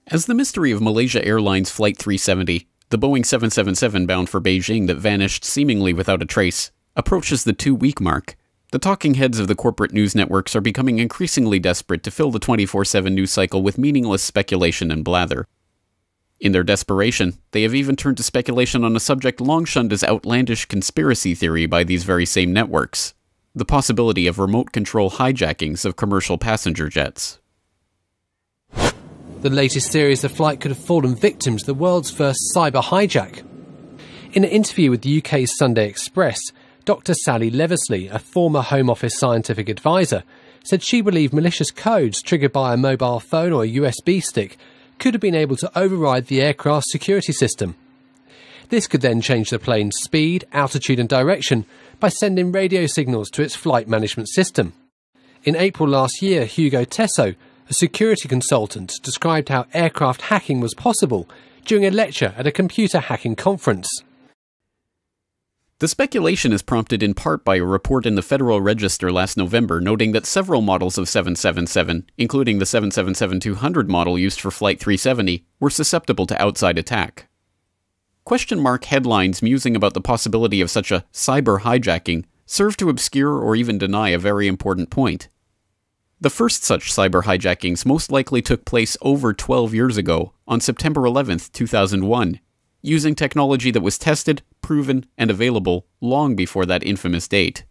As the mystery of Malaysia Airlines Flight 370, the Boeing 777 bound for Beijing that vanished seemingly without a trace, approaches the 2-week mark, the talking heads of the corporate news networks are becoming increasingly desperate to fill the 24/7 news cycle with meaningless speculation and blather. In their desperation, they have even turned to speculation on a subject long shunned as outlandish conspiracy theory by these very same networks: the possibility of remote control hijackings of commercial passenger jets. The latest theory is the flight could have fallen victim to the world's first cyber hijack. In an interview with the UK's Sunday Express, Dr. Sally Leversley, a former Home Office scientific advisor, said she believed malicious codes triggered by a mobile phone or a USB stick could have been able to override the aircraft's security system. This could then change the plane's speed, altitude and direction by sending radio signals to its flight management system. In April last year, Hugo Tesso, a security consultant, described how aircraft hacking was possible during a lecture at a computer hacking conference. The speculation is prompted in part by a report in the Federal Register last November noting that several models of 777, including the 777-200 model used for Flight 370, were susceptible to outside attack. Question mark headlines musing about the possibility of such a cyber hijacking serve to obscure or even deny a very important point. The first such cyber hijackings most likely took place over 12 years ago, on September 11, 2001, using technology that was tested, proven, and available long before that infamous date.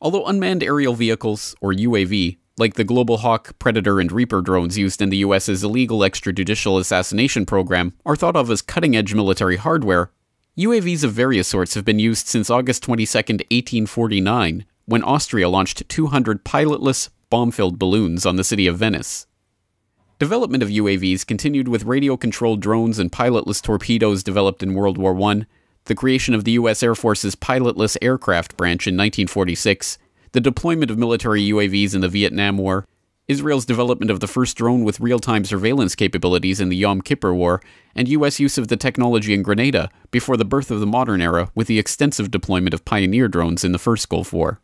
Although unmanned aerial vehicles, or UAV, like the Global Hawk, Predator, and Reaper drones used in the US's illegal extrajudicial assassination program are thought of as cutting-edge military hardware, UAVs of various sorts have been used since August 22, 1849, when Austria launched 200 pilotless, bomb-filled balloons on the city of Venice. Development of UAVs continued with radio-controlled drones and pilotless torpedoes developed in World War I, the creation of the U.S. Air Force's pilotless aircraft branch in 1946, the deployment of military UAVs in the Vietnam War, Israel's development of the first drone with real-time surveillance capabilities in the Yom Kippur War, and U.S. use of the technology in Grenada before the birth of the modern era with the extensive deployment of Pioneer drones in the first Gulf War.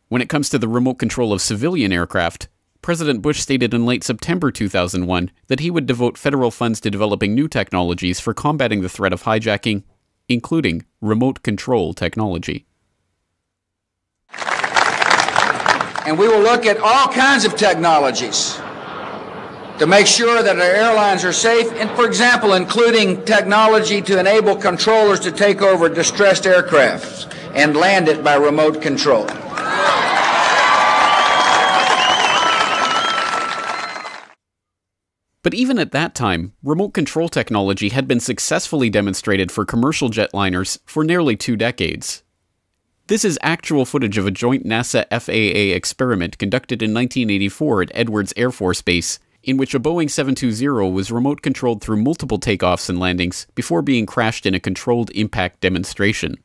When it comes to the remote control of civilian aircraft, President Bush stated in late September 2001 that he would devote federal funds to developing new technologies for combating the threat of hijacking, including remote control technology. And we will look at all kinds of technologies to make sure that our airlines are safe, and for example, including technology to enable controllers to take over distressed aircraft and land it by remote control. But even at that time, remote control technology had been successfully demonstrated for commercial jetliners for nearly 2 decades. This is actual footage of a joint NASA-FAA experiment conducted in 1984 at Edwards Air Force Base, in which a Boeing 720 was remote controlled through multiple takeoffs and landings before being crashed in a controlled impact demonstration.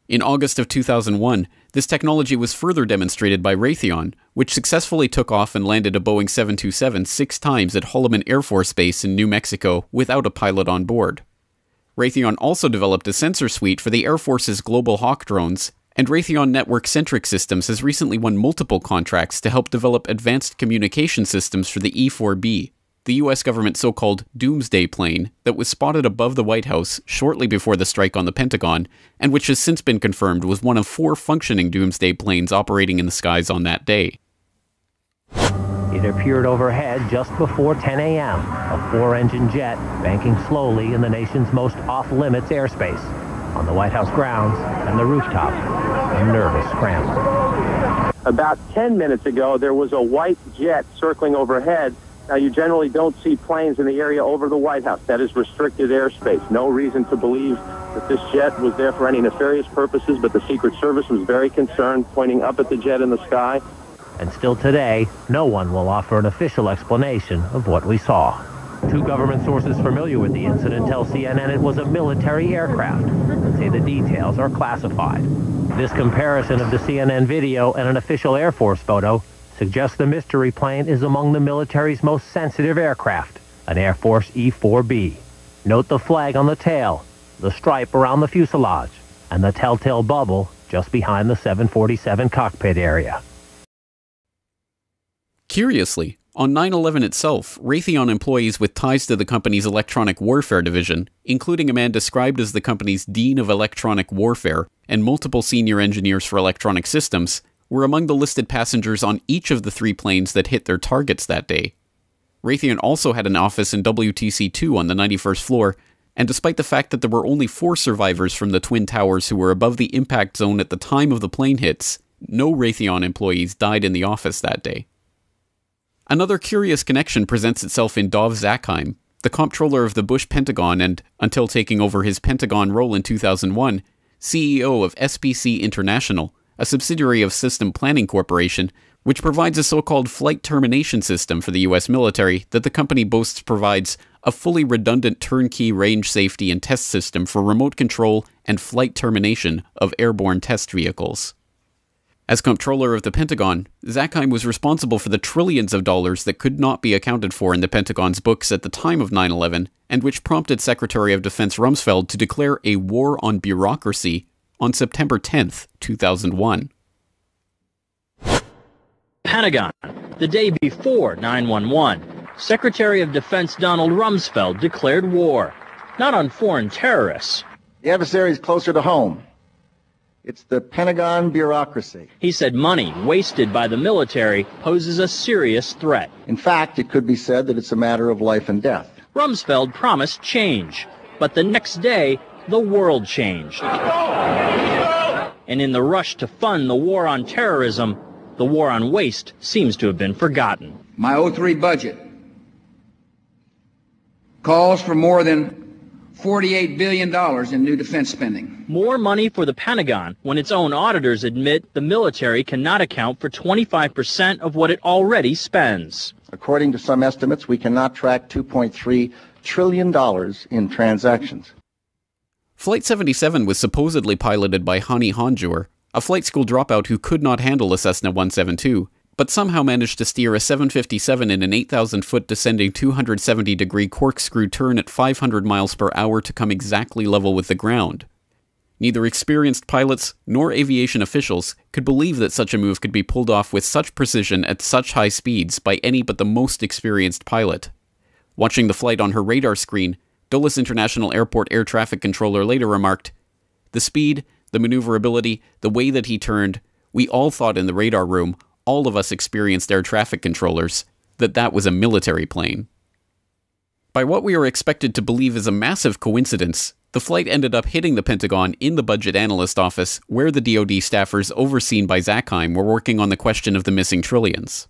In August of 2001, this technology was further demonstrated by Raytheon, which successfully took off and landed a Boeing 727 6 times at Holloman Air Force Base in New Mexico without a pilot on board. Raytheon also developed a sensor suite for the Air Force's Global Hawk drones, and Raytheon Network-Centric Systems has recently won multiple contracts to help develop advanced communication systems for the E-4B, the U.S. government's so-called doomsday plane that was spotted above the White House shortly before the strike on the Pentagon, and which has since been confirmed was one of 4 functioning doomsday planes operating in the skies on that day. It appeared overhead just before 10 a.m., a 4-engine jet banking slowly in the nation's most off-limits airspace, on the White House grounds and the rooftop, a nervous scramble. About 10 minutes ago, there was a white jet circling overhead. Now, you generally don't see planes in the area over the White House. That is restricted airspace. No reason to believe that this jet was there for any nefarious purposes, but the Secret Service was very concerned, pointing up at the jet in the sky. And still today, no one will offer an official explanation of what we saw. 2 government sources familiar with the incident tell CNN it was a military aircraft and say the details are classified. This comparison of the CNN video and an official Air Force photo suggests the mystery plane is among the military's most sensitive aircraft, an Air Force E-4B. Note the flag on the tail, the stripe around the fuselage, and the telltale bubble just behind the 747 cockpit area. Curiously, on 9/11 itself, Raytheon employees with ties to the company's electronic warfare division, including a man described as the company's Dean of Electronic Warfare and multiple senior engineers for electronic systems, were among the listed passengers on each of the 3 planes that hit their targets that day. Raytheon also had an office in WTC-2 on the 91st floor, and despite the fact that there were only 4 survivors from the Twin Towers who were above the impact zone at the time of the plane hits, no Raytheon employees died in the office that day. Another curious connection presents itself in Dov Zakheim, the comptroller of the Bush Pentagon and, until taking over his Pentagon role in 2001, CEO of SPC International, a subsidiary of System Planning Corporation, which provides a so-called flight termination system for the U.S. military that the company boasts provides a fully redundant turnkey range safety and test system for remote control and flight termination of airborne test vehicles. As comptroller of the Pentagon, Zakheim was responsible for the trillions of dollars that could not be accounted for in the Pentagon's books at the time of 9/11, and which prompted Secretary of Defense Rumsfeld to declare a war on bureaucracy on September 10th, 2001. Pentagon, the day before 9/11, Secretary of Defense Donald Rumsfeld declared war, not on foreign terrorists. The adversary is closer to home. It's the Pentagon bureaucracy. He said money wasted by the military poses a serious threat. In fact, it could be said that it's a matter of life and death. Rumsfeld promised change, but the next day, the world changed. And in the rush to fund the war on terrorism, the war on waste seems to have been forgotten. My 03 budget calls for more than $48 billion in new defense spending. More money for the Pentagon when its own auditors admit the military cannot account for 25% of what it already spends. According to some estimates, we cannot track $2.3 trillion in transactions. Flight 77 was supposedly piloted by Hani Hanjour, a flight school dropout who could not handle a Cessna 172, but somehow managed to steer a 757 in an 8,000-foot descending 270-degree corkscrew turn at 500 miles per hour to come exactly level with the ground. Neither experienced pilots nor aviation officials could believe that such a move could be pulled off with such precision at such high speeds by any but the most experienced pilot. Watching the flight on her radar screen, Dulles International Airport air traffic controller later remarked, "The speed, the maneuverability, the way that he turned, we all thought in the radar room, all of us experienced air traffic controllers, that was a military plane." By what we are expected to believe is a massive coincidence, the flight ended up hitting the Pentagon in the budget analyst office, where the DoD staffers overseen by Zakheim were working on the question of the missing trillions.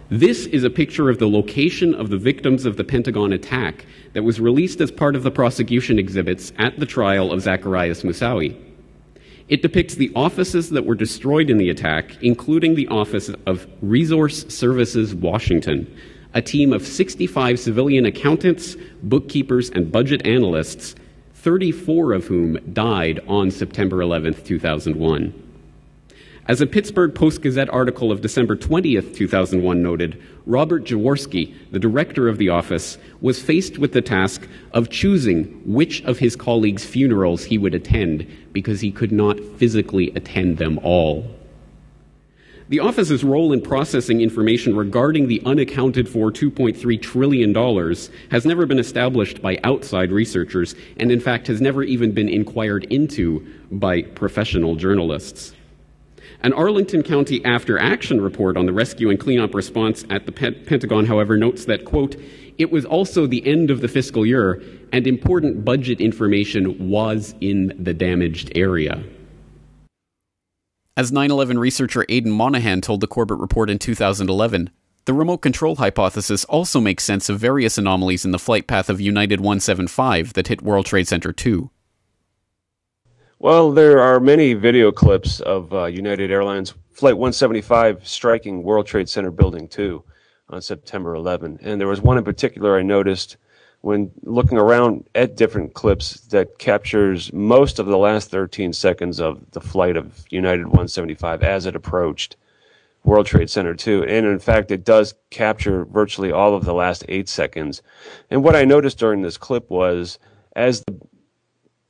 This is a picture of the location of the victims of the Pentagon attack that was released as part of the prosecution exhibits at the trial of Zacarias Moussaoui. It depicts the offices that were destroyed in the attack, including the office of Resource Services Washington, a team of 65 civilian accountants, bookkeepers, and budget analysts, 34 of whom died on September 11th, 2001. As a Pittsburgh Post-Gazette article of December 20th, 2001 noted, Robert Jaworski, the director of the office, was faced with the task of choosing which of his colleagues' funerals he would attend because he could not physically attend them all. The office's role in processing information regarding the unaccounted for $2.3 trillion has never been established by outside researchers and, in fact, has never even been inquired into by professional journalists. An Arlington County after-action report on the rescue and cleanup response at the Pentagon, however, notes that, quote, "It was also the end of the fiscal year, and important budget information was in the damaged area." As 9/11 researcher Aidan Monahan told the Corbett Report in 2011, the remote control hypothesis also makes sense of various anomalies in the flight path of United 175 that hit World Trade Center 2. Well, there are many video clips of United Airlines Flight 175 striking World Trade Center Building 2 on September 11. And there was one in particular I noticed when looking around at different clips that captures most of the last 13 seconds of the flight of United 175 as it approached World Trade Center 2. And in fact, it does capture virtually all of the last 8 seconds. And what I noticed during this clip was as the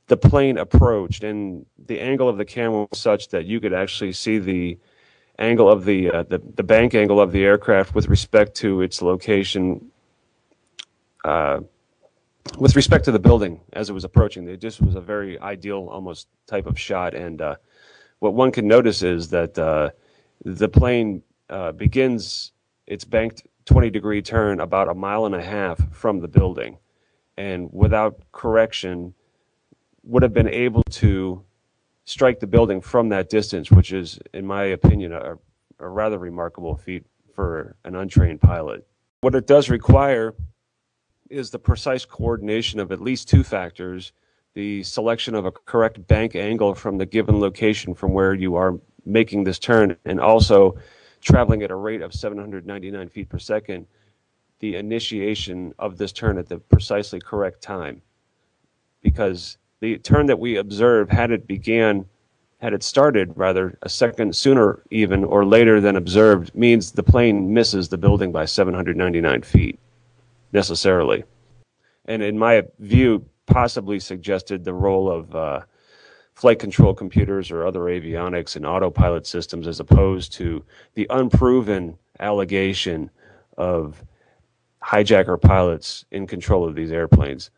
the plane approached, and the angle of the camera was such that you could actually see the angle of the bank angle of the aircraft with respect to its location, with respect to the building as it was approaching. It just was a very ideal, almost type of shot. And what one can notice is that the plane begins its banked 20-degree turn about 1.5 miles from the building, and without correction would have been able to strike the building from that distance, which is, in my opinion, a rather remarkable feat for an untrained pilot. What it does require is the precise coordination of at least two factors: the selection of a correct bank angle from the given location from where you are making this turn, and also traveling at a rate of 799 feet per second, the initiation of this turn at the precisely correct time. Because the turn that we observed, had it started rather a second sooner even or later than observed, means the plane misses the building by 799 feet necessarily. And in my view, possibly suggested the role of flight control computers or other avionics and autopilot systems, as opposed to the unproven allegation of hijacker pilots in control of these airplanes.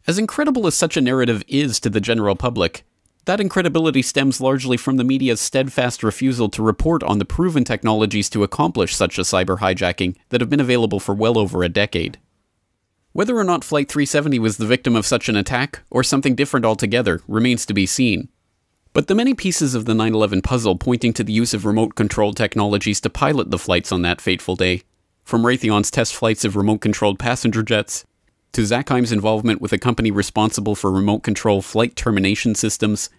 As incredible as such a narrative is to the general public, that incredibility stems largely from the media's steadfast refusal to report on the proven technologies to accomplish such a cyber hijacking that have been available for well over a decade. Whether or not Flight 370 was the victim of such an attack, or something different altogether, remains to be seen. But the many pieces of the 9/11 puzzle pointing to the use of remote-controlled technologies to pilot the flights on that fateful day, from Raytheon's test flights of remote-controlled passenger jets, to Zakheim's involvement with a company responsible for remote-control flight termination systems,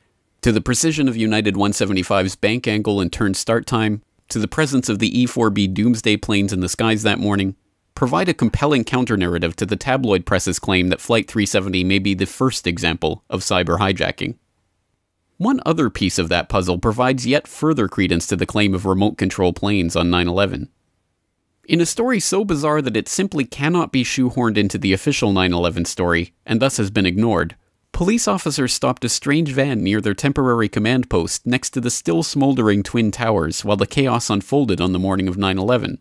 to the precision of United 175's bank angle and turn start time, to the presence of the E-4B doomsday planes in the skies that morning, provide a compelling counter-narrative to the tabloid press's claim that Flight 370 may be the first example of cyber hijacking. One other piece of that puzzle provides yet further credence to the claim of remote-control planes on 9/11. In a story so bizarre that it simply cannot be shoehorned into the official 9/11 story, and thus has been ignored, police officers stopped a strange van near their temporary command post next to the still smoldering Twin Towers while the chaos unfolded on the morning of 9/11.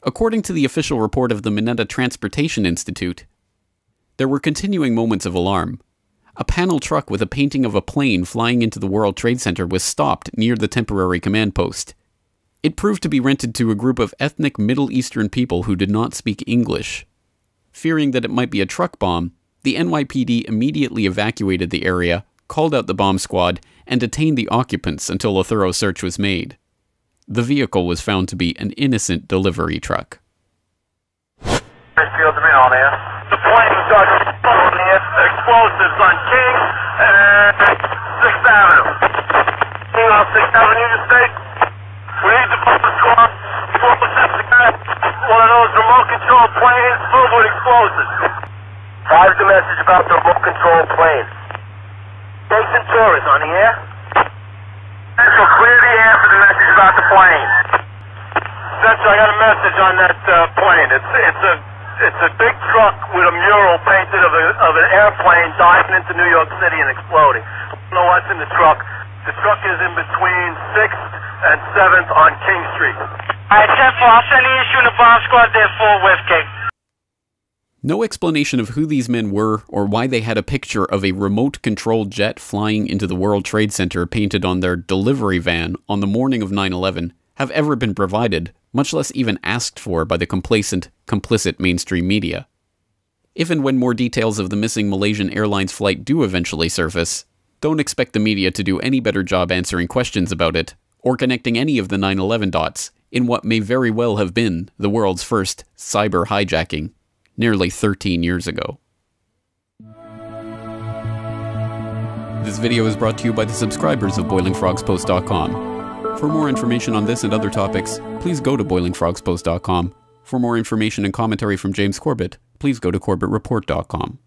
According to the official report of the Mineta Transportation Institute, there were continuing moments of alarm. A panel truck with a painting of a plane flying into the World Trade Center was stopped near the temporary command post. It proved to be rented to a group of ethnic Middle Eastern people who did not speak English. Fearing that it might be a truck bomb, the NYPD immediately evacuated the area, called out the bomb squad, and detained the occupants until a thorough search was made. The vehicle was found to be an innocent delivery truck. The plane got explosives on King and 6th Avenue. King on 6th Avenue, you say? We need to put the squad. One of those remote control planes filled with explosives. Five's the message about the remote control plane. Take Centauris on the air. Central, clear the air for the message about the plane. Central, I got a message on that plane. It's a big truck with a mural painted of an airplane diving into New York City and exploding. I don't know what's in the truck. The truck is in between 6th and 7th on King Street. Alright, 10-4, I'll send the issue in the bomb squad there for West King. No explanation of who these men were or why they had a picture of a remote-controlled jet flying into the World Trade Center painted on their delivery van on the morning of 9/11 have ever been provided, much less even asked for by the complacent, complicit mainstream media. If and when more details of the missing Malaysian Airlines flight do eventually surface, don't expect the media to do any better job answering questions about it, or connecting any of the 9/11 dots in what may very well have been the world's first cyber hijacking, nearly 13 years ago. This video is brought to you by the subscribers of BoilingFrogsPost.com. For more information on this and other topics, please go to BoilingFrogsPost.com. For more information and commentary from James Corbett, please go to CorbettReport.com.